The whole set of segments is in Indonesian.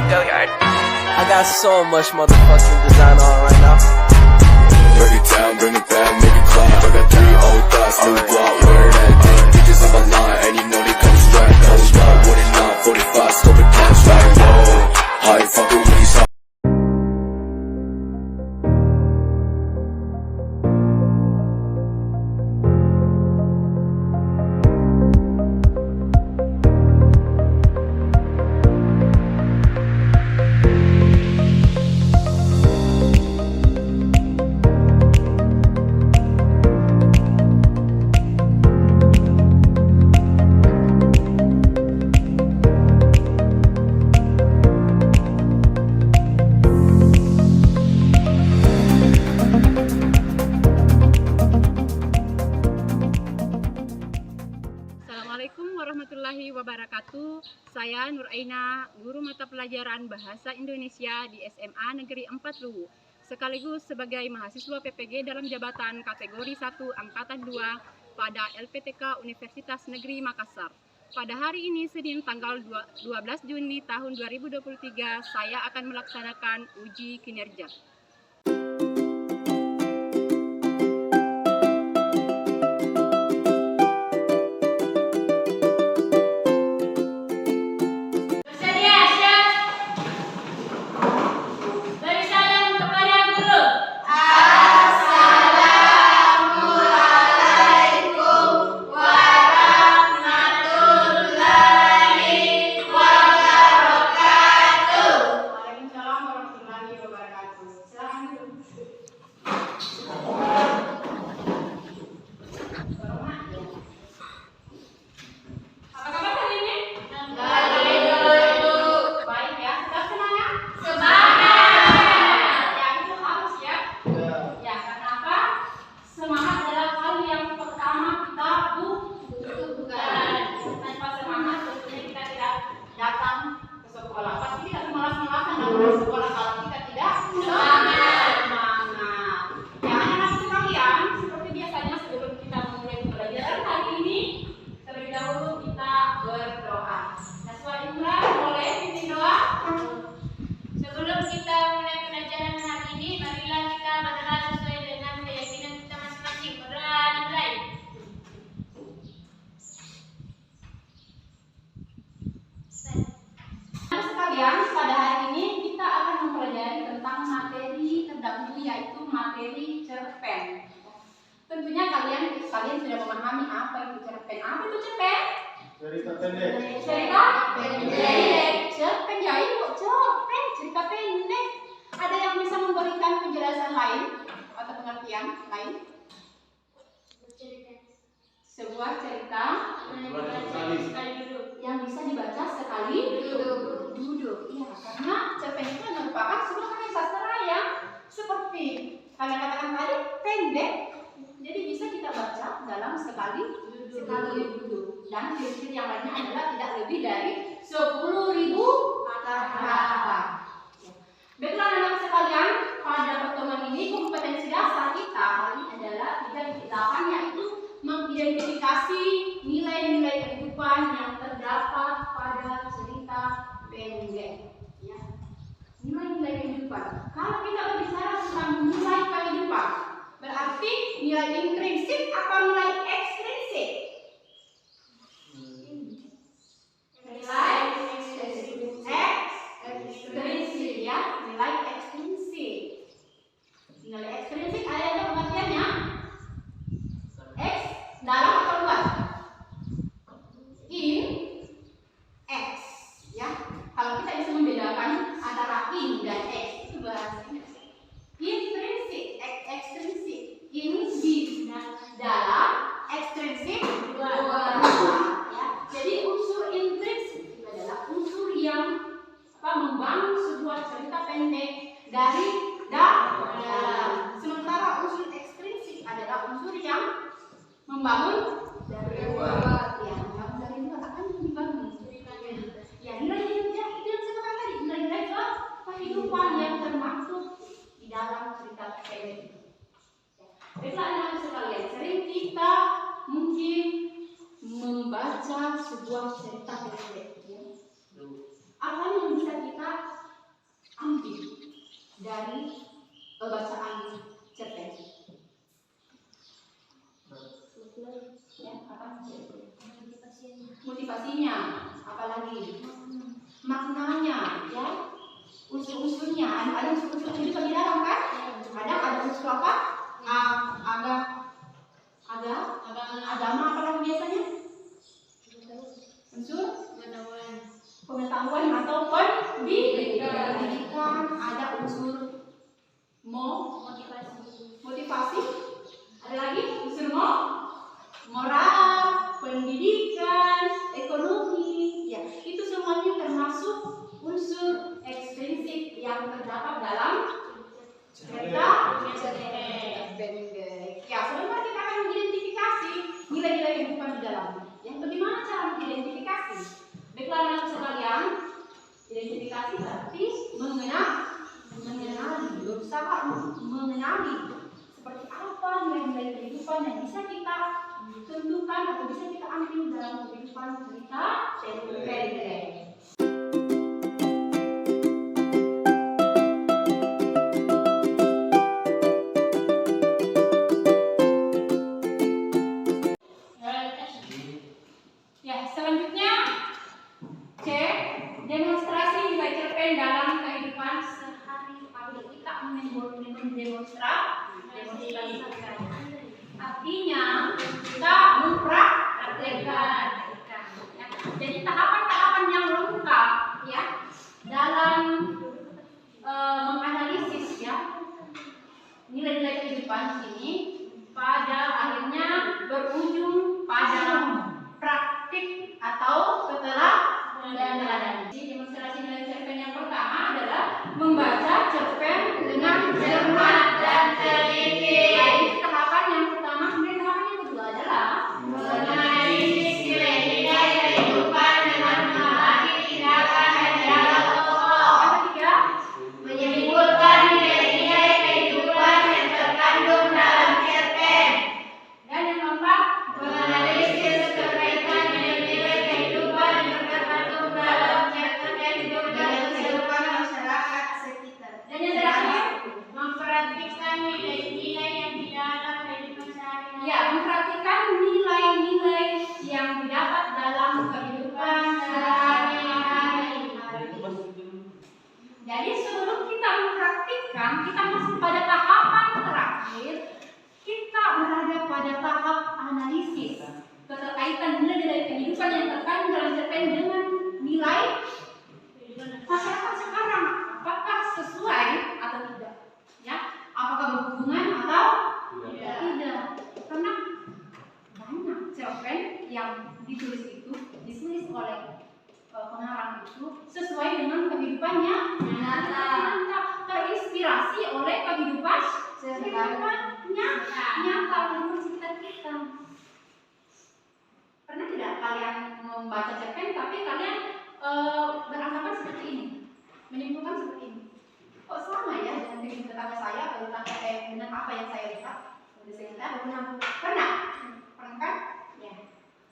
Go yard. I got so much motherfucking design on right now. Break it down, bring it back, make it clap. I got 3 old thoughts, new block, where that thing. Bitches on my line, and you know they come straight. Hold up, what it not, 45, scope it cash like, whoa. High fucking with these. Assalamualaikum warahmatullahi wabarakatuh. Saya Nur Aina, guru mata pelajaran Bahasa Indonesia di SMA Negeri 4 Luwu, sekaligus sebagai mahasiswa PPG dalam jabatan kategori 1 Angkatan 2 pada LPTK Universitas Negeri Makassar. Pada hari ini, Senin tanggal 12 Juni tahun 2023, saya akan melaksanakan uji kinerja. Pada hari ini kita akan mempelajari tentang materi terdahulu, yaitu materi cerpen. Tentunya kalian sudah memahami apa itu cerpen. Apa itu cerpen? Cerita pendek. Cerita pendek. Cerpen ya ibu, cerpen cerita pendek. Ada yang bisa memberikan penjelasan lain atau pengertian lain? Sebuah cerita yang bisa dibaca sekali duduk. Iya, karena cerpen itu merupakan sebuah karya sastra yang seperti kalian katakan tadi pendek, jadi bisa kita baca dalam sekali duduk. Dan ciri-ciri yang lainnya adalah tidak lebih dari 10.000 kata. Baiklah anak sekalian, pada pertemuan ini kompetensi dasar kita kali ini adalah 3.8, yaitu mengidentifikasi nilai-nilai kehidupan yang terdapat pada cerita pendek. Ya. Nilai-nilai kehidupan. Kalau kita berbicara tentang nilai kehidupan, berarti nilai intrinsik atau nilai ekstrinsik? Nilai ekstrinsik, ya, nilai ekstrinsik. Nilai ekstrinsik ada pengertiannya? X dalam atau luar? In, X, ya. Kalau kita bisa membedakan antara in dan X, itu bahasanya intrinsik, ekstrinsik. In di dalam, ekstrinsik luar. Ya. Jadi unsur intrinsik itu adalah unsur yang membangun sebuah cerita pendek dari dalam. Sementara unsur ekstrinsik adalah unsur yang membangun dari luar. Ya, membangun dari luar akan dibangun ceritanya. Ya, nilai-nilai itu yang saya katakan tadi, nilai-nilai kehidupan yang termaktub di dalam cerita pendek itu. Baiklah anak-anak sekalian, sering kita mungkin membaca sebuah cerita pendek. Ya. Apa yang bisa kita pengetahuan atau pendidikan. Ada unsur motivasi. Ada lagi unsur moral, pendidikan, ekonomi. Ya, itu semuanya termasuk unsur ekstrinsik yang terdapat dalam cerpen. Ya, sebentar kita akan mengidentifikasi nilai-nilai kehidupan di dalamnya. Yang bagaimana cara mengidentifikasi? Baiklah anak sekalian, identifikasi berarti mengenali, berusaha mengenali seperti apa nilai-nilai kehidupan yang bisa kita tentukan atau bisa kita ambil dalam kehidupan cerita cerpen. Ya, selanjutnya C. Demonstrasi nilai cerpen dalam kehidupan sehari-hari. Kita demonstrasi. Artinya kita mempraktekkan. Ya. Jadi tahapan-tahapan yang lengkap ya dalam menganalisis ya nilai-nilai kehidupan ini pada akhirnya berujung pada praktik atau keteladanan. Jadi demonstrasi nilai cerpen yang pertama adalah membaca cerpen dengan cermat dan teliti. Ini tahapan yang pertama. Kemudian tahapan yang kedua adalah menganalisis nilai-nilai kehidupan dengan mengamati tindakan dan dialog tokoh. Yang ketiga, menyimpulkan nilai-nilai kehidupan yang terkandung dalam cerpen. Dan yang keempat, menganalisis terkaitan nilai-nilai kehidupan yang terkandung dalam cerpen dan kehidupan masyarakat sekitar. Dan yang terakhir, memperhatikan nilai-nilai yang di dalam kehidupan sehari-hari. Ya, memperhatikan nilai-nilai yang didapat dalam kehidupan sehari-hari. Jadi sebelum kita mempraktikkan, kita masuk pada tahapan terakhir. Kita berada pada tahap analisis keterkaitan nilai-nilai kehidupan yang terkandung dalam cerpen dengan nilai masyarakat sekarang. Apakah sesuai atau tidak? Ya, apakah berhubungan atau tidak? Karena banyak cerpen yang ditulis oleh pengarang itu sesuai dengan kehidupannya nyata, terinspirasi oleh kehidupan nyata kehidupan sekitar kita. Pernah tidak kalian membaca cerpen tapi kalian beranggapan seperti ini, menyimpulkan seperti ini? Kok sama ya dengan kehidupan tetangga saya atau dengan apa yang saya lihat? Pernah kan? Ya.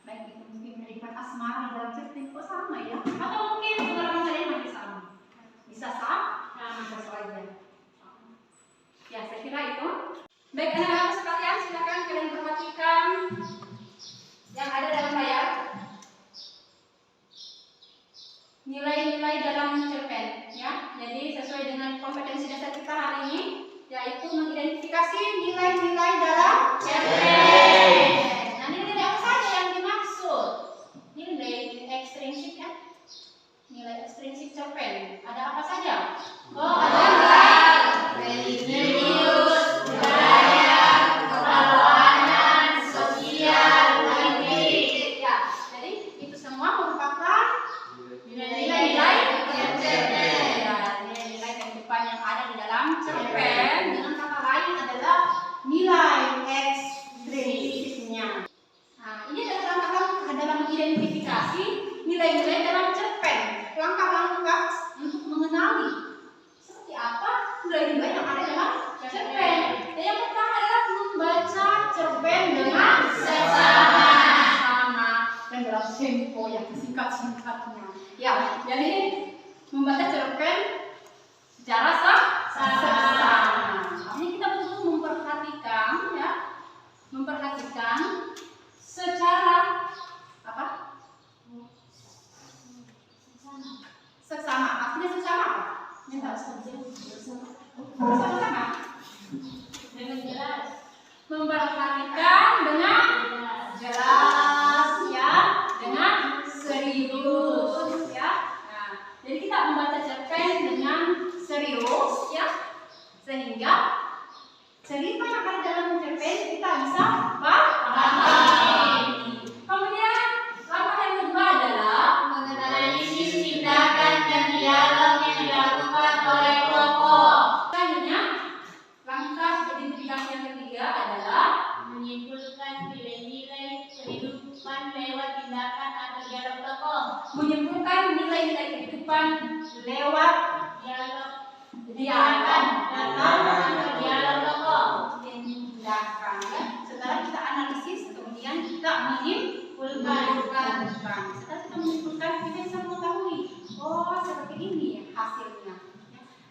Baik itu mungkin kehidupan asmara dalam cerpen kok sama ya? Atau mungkin pengalaman kalian masih sama? Bisa sama, bisa saja. Ya, saya kira itu. Baik anak-anak sekalian, silakan kalian perhatikan yang ada dalam layar. Nilai-nilai dalam cerpen, ya. Jadi sesuai dengan kompetensi dasar kita hari ini, yaitu mengidentifikasi nilai-nilai dalam cerpen. Nah, nilai apa saja yang dimaksud? Nilai ekstrinsik ya. Nilai ekstrinsik cerpen. Ada apa saja? Oh, ada religius, budaya, kebawahan, sosial, politik. Ya, jadi itu semua merupakan nilai-nilai cerpen. Ya, nilai-nilai kehidupan yang ada di dalam cerpen. Dengan kata lain adalah nilai ekstrinsiknya. Nah, ini adalah langkah-langkah dalam mengidentifikasi nilai-nilai dalam cerpen. Langkah-langkah untuk mengenali seperti apa nilai-nilai yang ada dalam cerpen. Dan yang pertama adalah membaca cerpen dengan seksama dan dalam tempo yang singkat-singkatnya. Ya, jadi membaca cerpen secara seksama. Ini kita betul memperhatikan ya, memperhatikan secara apa? Seksama. Artinya seksama apa? Bersama-sama. Dengan jelas. Memperhatikan dengan jelas ya, dengan serius ya. Nah,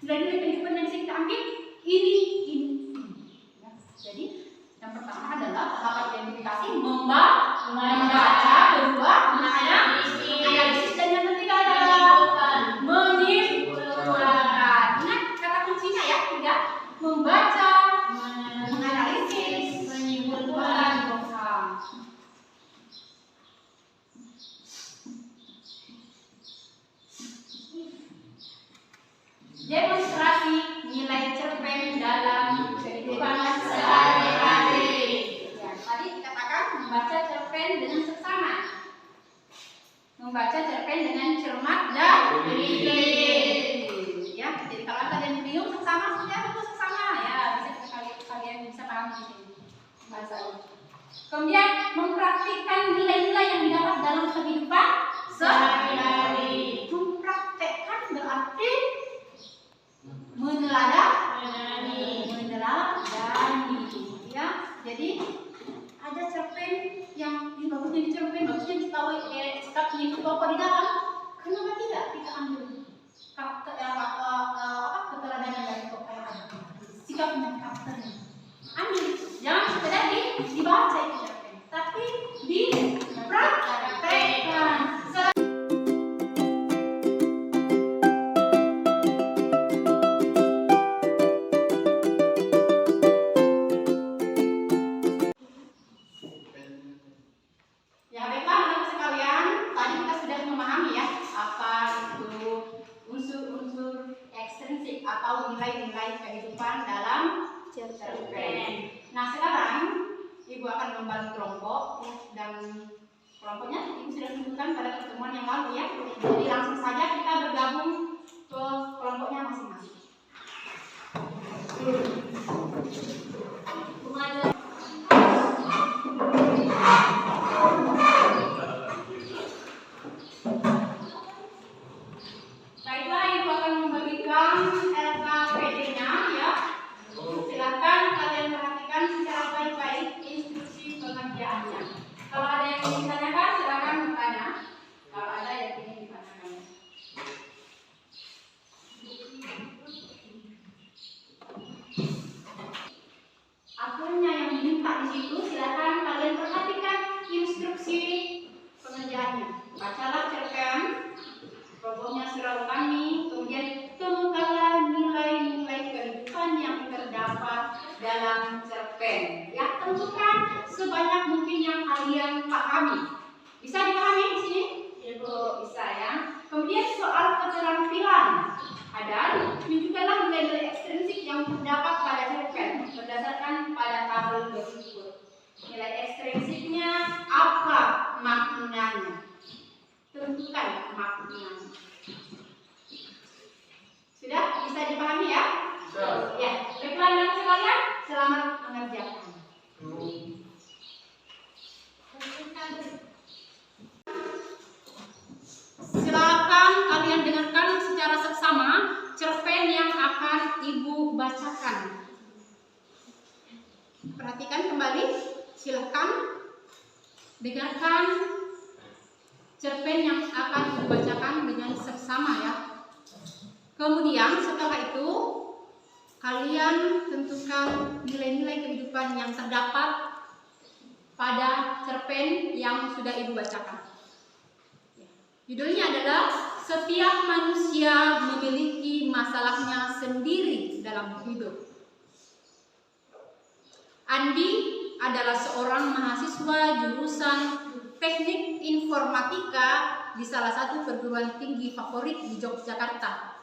nilai-nilai kehidupan yang bisa kita ambil ini. Ya, jadi yang pertama adalah tahap identifikasi membaca, kedua analisis, dan yang ketiga adalah menyimpulkan. Ingat kata kuncinya ya, tiga: membaca, menganalisis, menyimpulkan. Demonstrasi nilai cerpen dalam kehidupan sehari-hari. Ya, tadi dikatakan membaca cerpen dengan seksama, membaca cerpen dengan cermat dan teliti. Ya, jadi kalau kalian bingung seksama, sudah itu seksama ya, bisa kalian bisa paham di sini bahasanya. Kemudian mempraktikkan nilai-nilai yang didapat dalam kehidupan sehari-hari. Mempraktekkan berarti meneladani, ya. Jadi ada cerpen yang bagusnya di cerpen, bagusnya di sikapnya itu apa di dalam. Kenapa tidak kita ambil keteladanan dari tokoh, sikapnya, karakternya, ambil. Jangan sekedar dibaca itu cerpen, tapi dipraktekkan. Atau nilai-nilai kehidupan dalam cerpen. Nah, sekarang Ibu akan membagi kelompok ya, dan kelompoknya Ibu sudah sebutkan pada pertemuan yang lalu ya. Jadi langsung saja kita bergabung ke kelompoknya masing-masing. Baiklah, Ibu akan membagikan LKPD-nya ya. Silakan kalian perhatikan secara baik-baik instruksi pengerjaannya. Kalau ada yang ingin ditanyakan, silakan bertanya. Kalau ada yang ingin ditanyakan. Akhirnya yang diminta di situ, silakan kalian perhatikan instruksi pengerjaannya. Bacalah cerpen, robohnya surau kami, kemudian temukanlah nilai-nilai kehidupan yang terdapat dalam cerpen. Ya, tentukan sebanyak mungkin yang kalian pahami. Bisa dipahami di sini? Ibu bisa ya. Kemudian soal keterampilan. Ada, tunjukkanlah nilai-nilai ekstrinsik yang terdapat pada cerpen berdasarkan pada tabel berikut. Nilai ekstrinsiknya apa maknanya? Tentukan maknanya. Sudah bisa dipahami ya? Ya, baiklah anak sekalian, selamat mengerjakan. Silakan kalian dengarkan secara seksama cerpen yang akan Ibu bacakan. Perhatikan kembali, silakan dengarkan cerpen yang akan Ibu bacakan dengan seksama ya. Kemudian setelah itu kalian tentukan nilai-nilai kehidupan yang terdapat pada cerpen yang sudah Ibu bacakan. Judulnya adalah Setiap Manusia Memiliki Masalahnya Sendiri dalam Hidup. Andi adalah seorang mahasiswa jurusan Teknik Informatika di salah satu perguruan tinggi favorit di Yogyakarta.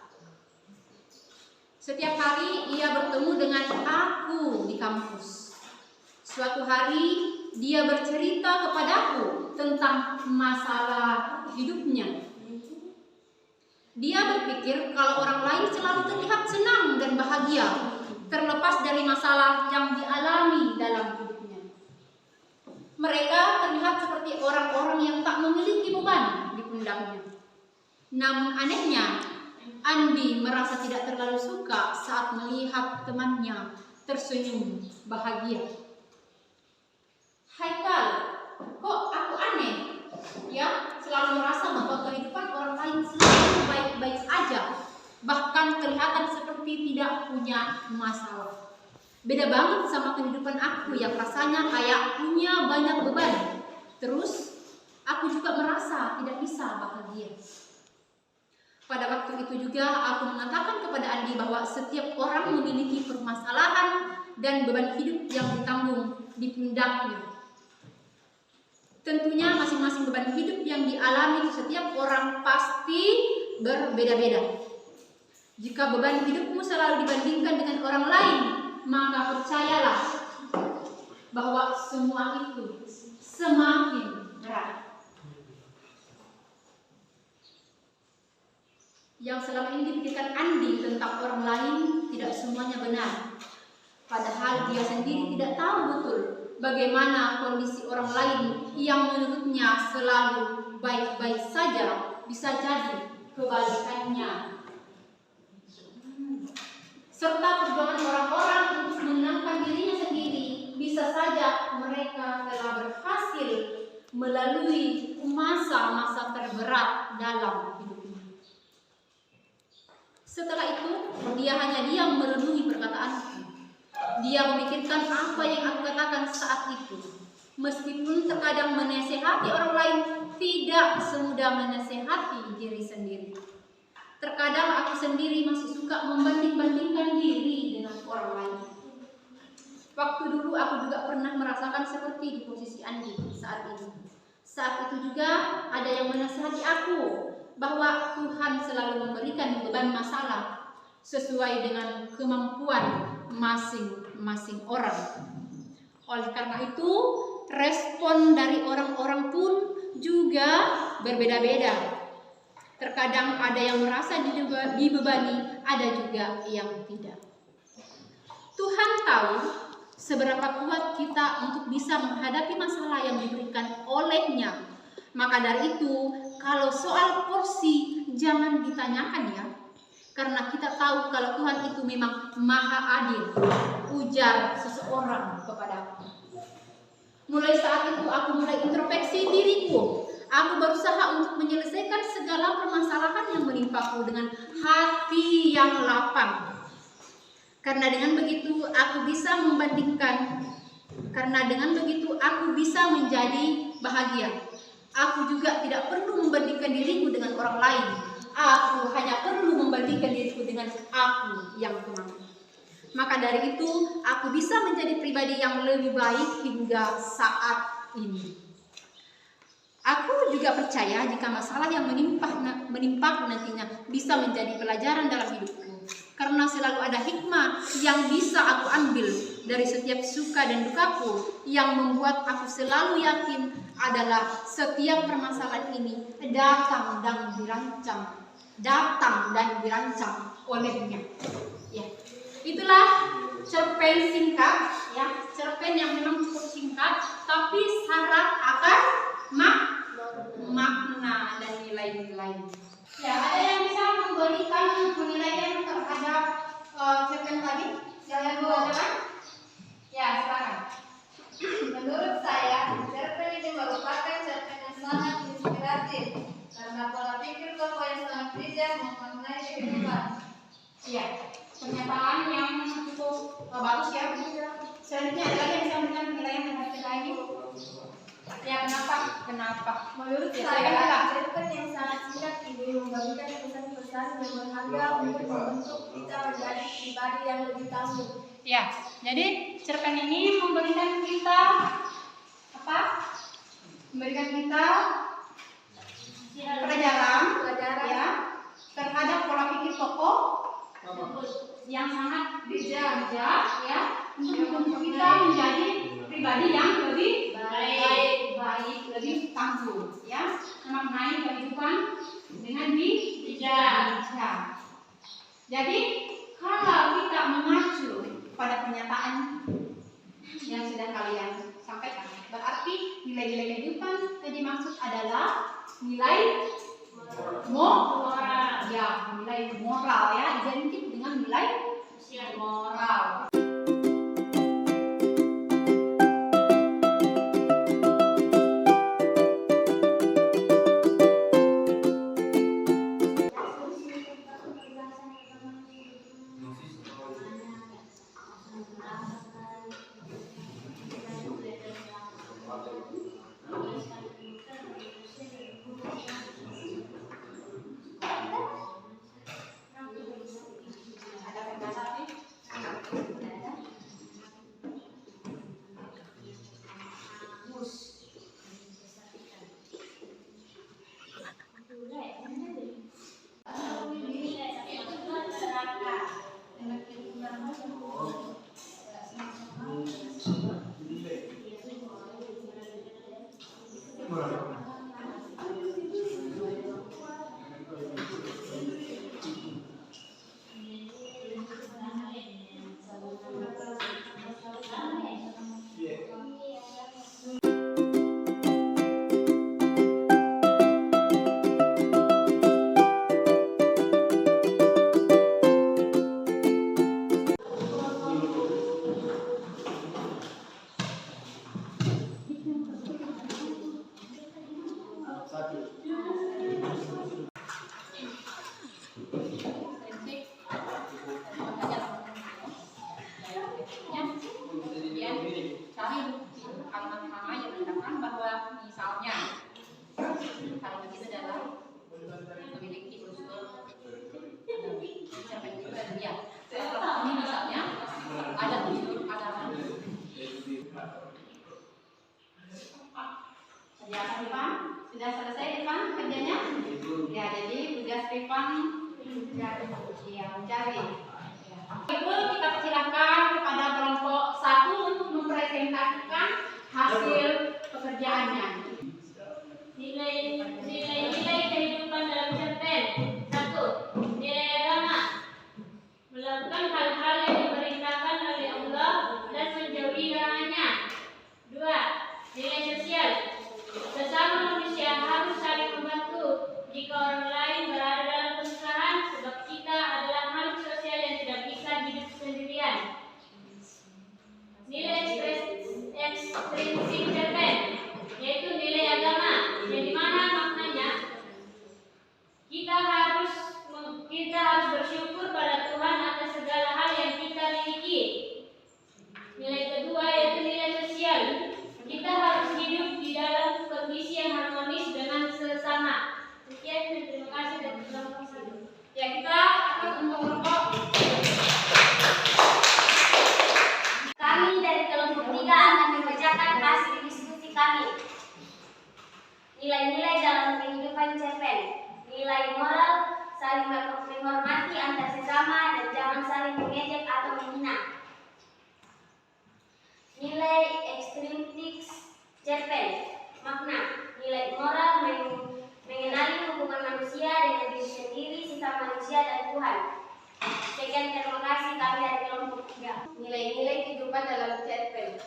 Setiap hari ia bertemu dengan aku di kampus. Suatu hari dia bercerita kepadaku tentang masalah hidupnya. Dia berpikir kalau orang lain selalu terlihat senang dan bahagia, terlepas dari masalah yang dialami dalam hidupnya. Mereka terlihat seperti orang-orang yang tak memiliki beban di pundaknya. Namun anehnya, Andi merasa tidak terlalu suka saat melihat temannya tersenyum bahagia. Haikal, kok aku aneh? Ya, selalu merasa bahwa kehidupan orang lain selalu baik-baik aja, bahkan kelihatan seperti seperti tidak punya masalah. Beda banget sama kehidupan aku yang rasanya kayak punya banyak beban. Terus aku juga merasa tidak bisa bahagia. Pada waktu itu juga aku mengatakan kepada Andi bahwa setiap orang memiliki permasalahan dan beban hidup yang ditanggung di pundaknya. Tentunya masing-masing beban hidup yang dialami setiap orang pasti berbeda-beda. Jika beban hidupmu selalu dibandingkan dengan orang lain, maka percayalah bahwa semua itu semakin berat. Yang selama ini dipikirkan Andi tentang orang lain tidak semuanya benar. Padahal dia sendiri tidak tahu betul bagaimana kondisi orang lain yang menurutnya selalu baik-baik saja, bisa jadi kebalikannya. Serta perjuangan orang-orang untuk menenangkan dirinya sendiri, bisa saja mereka telah berhasil melalui masa-masa terberat dalam hidupnya. Setelah itu, dia hanya diam merenungi perkataanku. Dia memikirkan apa yang aku katakan saat itu. Meskipun terkadang menasehati orang lain tidak semudah menasehati diri sendiri. Terkadang aku sendiri masih suka membanding-bandingkan diri dengan orang lain. Waktu dulu aku juga pernah merasakan seperti di posisi Andi saat ini. Saat itu juga ada yang menasehati aku bahwa Tuhan selalu memberikan beban masalah sesuai dengan kemampuan masing-masing orang. Oleh karena itu, respon dari orang-orang pun juga berbeda-beda. Terkadang ada yang merasa dibebani, ada juga yang tidak. Tuhan tahu seberapa kuat kita untuk bisa menghadapi masalah yang diberikan oleh-Nya. Maka dari itu, kalau soal porsi jangan ditanyakan ya. Karena kita tahu kalau Tuhan itu memang maha adil, ujar seseorang kepadaku. Mulai saat itu aku mulai introspeksi diriku. Aku berusaha untuk menyelesaikan segala permasalahan yang menimpaku dengan hati yang lapang. Karena dengan begitu aku bisa membandingkan. Karena dengan begitu aku bisa menjadi bahagia. Aku juga tidak perlu membandingkan diriku dengan orang lain. Aku hanya perlu membandingkan diriku dengan aku yang tenang. Maka dari itu, aku bisa menjadi pribadi yang lebih baik hingga saat ini. Aku juga percaya jika masalah yang menimpa nantinya bisa menjadi pelajaran dalam hidupku. Karena selalu ada hikmah yang bisa aku ambil dari setiap suka dan dukaku, yang membuat aku selalu yakin adalah setiap permasalahan ini datang dan dirancang oleh-Nya. Ya. Itulah cerpen singkat, ya, cerpen yang memang cukup singkat, tapi syarat akan makna dan nilai-nilai. Ya, ada yang bisa memberikan penilaian terhadap cerpen tadi? Kalian boleh? Ya, silakan. Menurut saya, cerpen ini merupakan cerpen yang sangat inspiratif karena pola pikir tokoh yang sangat bijak memaknai kehidupan. Iya, pernyataan yang cukup bagus ya. Selanjutnya ada lagi yang bisa memberikan penilaian terhadap cerpen ini? Ya, kenapa? Menurut saya, cerpen yang sangat singkat ini membagikan pesan-pesan yang berharga untuk membentuk kita menjadi pribadi yang lebih tangguh. Ya, jadi cerpen ini memberikan kita apa? Memberikan kita pelajaran ya terhadap pola pikir tokoh yang sangat bijak ya untuk membentuk kita menjadi pribadi yang lebih baik, lebih tangguh ya, memaknai kehidupan dengan bijak. Jadi kalau kita mengacu pada pernyataan yang sudah kalian sampaikan, berarti nilai-nilai kehidupan yang dimaksud adalah nilai moral ya, nilai moral ya, identik dengan nilai moral. mencari. Itu kita persilakan kepada kelompok 1 untuk mempresentasikan hasil pekerjaannya. Nilai kehidupan dalam cerpen. 1. Nilai agama. Melakukan hal-hal yang diperintahkan oleh Allah dan menjauhi larangannya. 2. Nilai sosial. Sesama manusia harus saling membantu jika orang lain berada dalam kesusahan, sebab kita adalah makhluk sosial yang tidak bisa hidup sendirian. Nilai ekstrinsik cerpen, yaitu nilai agama, yang dimana maknanya kita harus bersyukur pada Tuhan atas segala hal yang kita miliki. Nilai kedua yaitu nilai sosial. Kita harus hidup di dalam kondisi yang harmonis dengan sesama. Sekian dan terima kasih dan kelompok 1. Ya, kita akan kelompok. Kami dari kelompok 3 akan membacakan hasil diskusi kami. Nilai-nilai dalam kehidupan cerpen. Nilai moral, saling menghormati antar sesama dan jangan saling mengejek atau menghina. Nilai ekstrinsik cerpen. Makna. Nilai moral mengenali hubungan manusia dengan diri sendiri, sesama manusia dan Tuhan. Sekian, terima kasih kami dari kelompok 3. Nilai-nilai kehidupan dalam cerpen.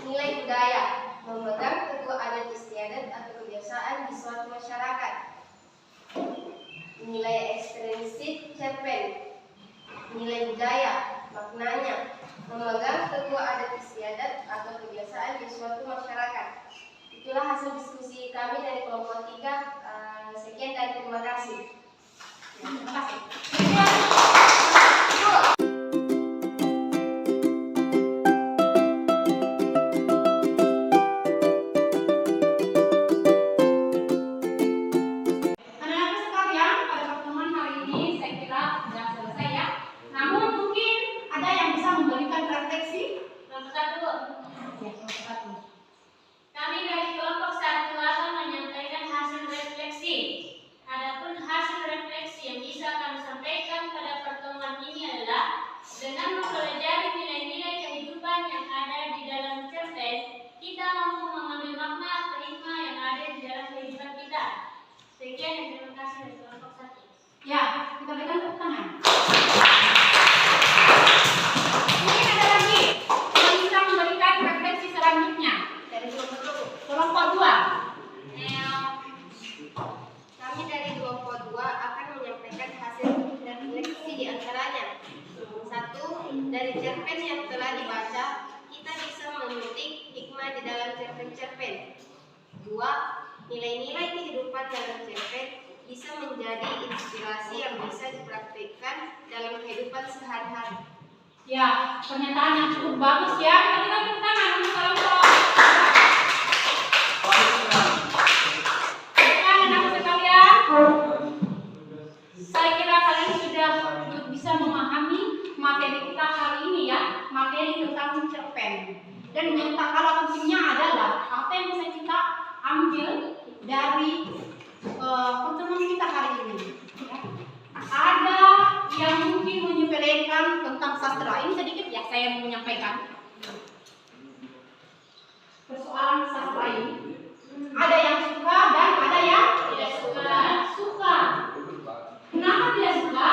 Nilai budaya, memegang teguh adat istiadat atau kebiasaan di suatu masyarakat. Nilai ekstrinsik cerpen. Nilai budaya, maknanya memegang teguh adat istiadat atau kebiasaan di suatu masyarakat. Itulah hasil diskusi kami dari kelompok 3. Sekian dan terima kasih. Terima kasih. Anak-anak sekalian, pada pertemuan hari ini saya kira sudah selesai ya. Namun mungkin ada yang bisa memberikan refleksi. Kelompok 1. Ya, kelompok 1. Kami dari kelompok 1 akan menyampaikan hasil refleksi. Adapun hasil refleksi yang bisa kami sampaikan pada pertemuan ini adalah dengan mempelajari nilai-nilai kehidupan yang ada di dalam cerpen, kita mampu mengambil makna atau hikmah yang ada di dalam kehidupan kita. Sekian dan terima kasih dari kelompok 1. Ya, kita berikan tepuk tangan. Mungkin ada lagi yang bisa memberikan refleksi selanjutnya dari kelompok 2. Kami dari kelompok 2 akan menyampaikan hasil refleksi di antaranya. 1. Dari cerpen yang telah dibaca, kita bisa memetik hikmah di dalam cerpen-cerpen. 2. Nilai-nilai kehidupan dalam cerpen bisa menjadi inspirasi yang bisa dipraktikkan dalam kehidupan sehari-hari. Ya, pernyataan yang cukup bagus ya. Kita berikan tepuk tangan untuk kelompok. Anak-anak sekalian, saya kira kalian sudah bisa memahami materi kita hari ini ya, materi tentang cerpen. Dan yang tak kalah pentingnya adalah apa yang bisa kita ambil dari pertemuan kita hari ini. Ya. Ada yang mungkin menyepelekan tentang sastra. Ini sedikit ya saya mau menyampaikan persoalan sastra ini. Ada yang suka dan ada yang Tidak suka. Kenapa tidak suka?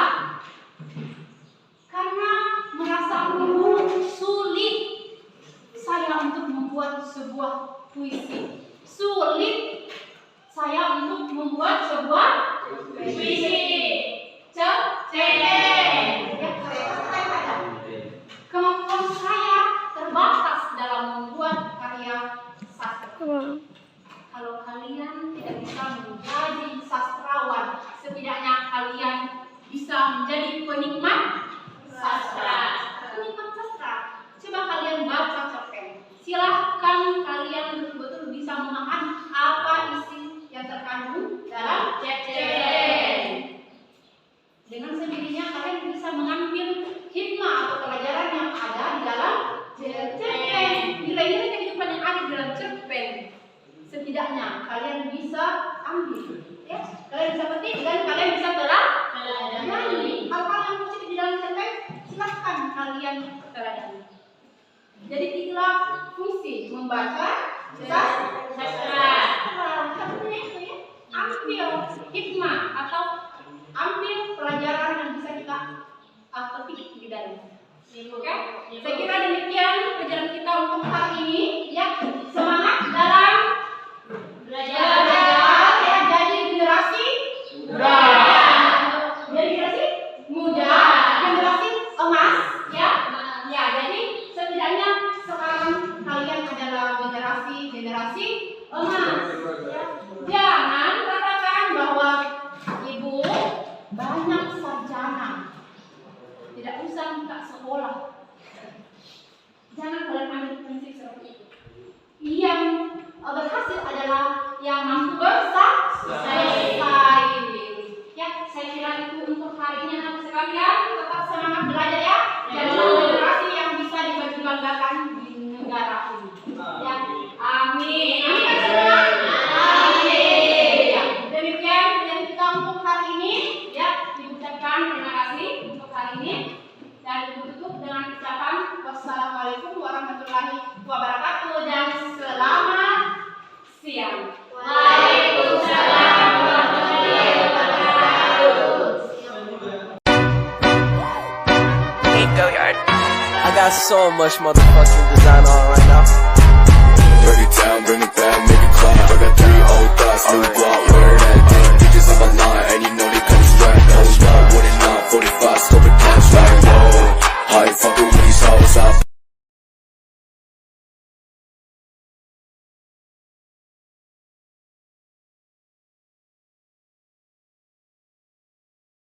Karena merasa sulit saya untuk membuat sebuah puisi. Sulit saya untuk membuat sebuah puisi. Kemampuan saya terbatas dalam membuat karya sastra. Kalau kalian tidak bisa menjadi sastrawan, setidaknya kalian bisa menjadi penikmat sastra. Penikmat sastra. Coba kalian baca cerpen. Silahkan kalian betul-betul bisa memahami apa isi yang terkandung dalam cerpen. Dengan sendirinya kalian bisa mengambil hikmah atau pelajaran yang ada di dalam cerpen. Nilai-nilai kehidupan yang ada di dalam cerpen. Setidaknya kalian bisa ambil, ya. Kalian bisa petik dan kalian bisa telah Jadi itulah fungsi membaca Sastra. Satunya itu ya, ambil hikmah atau ambil pelajaran yang bisa kita petik di dalam. Oke? Saya kira demikian pelajaran kita untuk hari ini. Ya, semangat dalam belajar ya, jadi generasi muda. Jadi generasi muda, generasi emas, ya. Ya, jadi setidaknya sekarang kalian adalah generasi emas. Ya. Jangan katakan bahwa ibu banyak sarjana, tidak usah minta sekolah. Jangan kalian ambil prinsip seperti itu. Yang berhasil adalah yang mampu bersaing. Ya, saya kira itu untuk hari ini anak sekalian. Tetap semangat belajar ya. Jadi generasi yang bisa dibanggakan di negara ini. Ya, amin. Amin semua. Amin. Ya, demikian yang kita untuk hari ini. Ya, diucapkan terima kasih untuk hari ini. Dan ditutup dengan ucapan wassalamualaikum warahmatullahi wabarakatuh dan selamat siang. Waalaikumsalam warahmatullahi wabarakatuh. Hey, Billiard. I got so much motherfucking design on right now. Break it down, bring it back, make it clap. I got 3 old thoughts, new block, where that thing. Bitches on my line,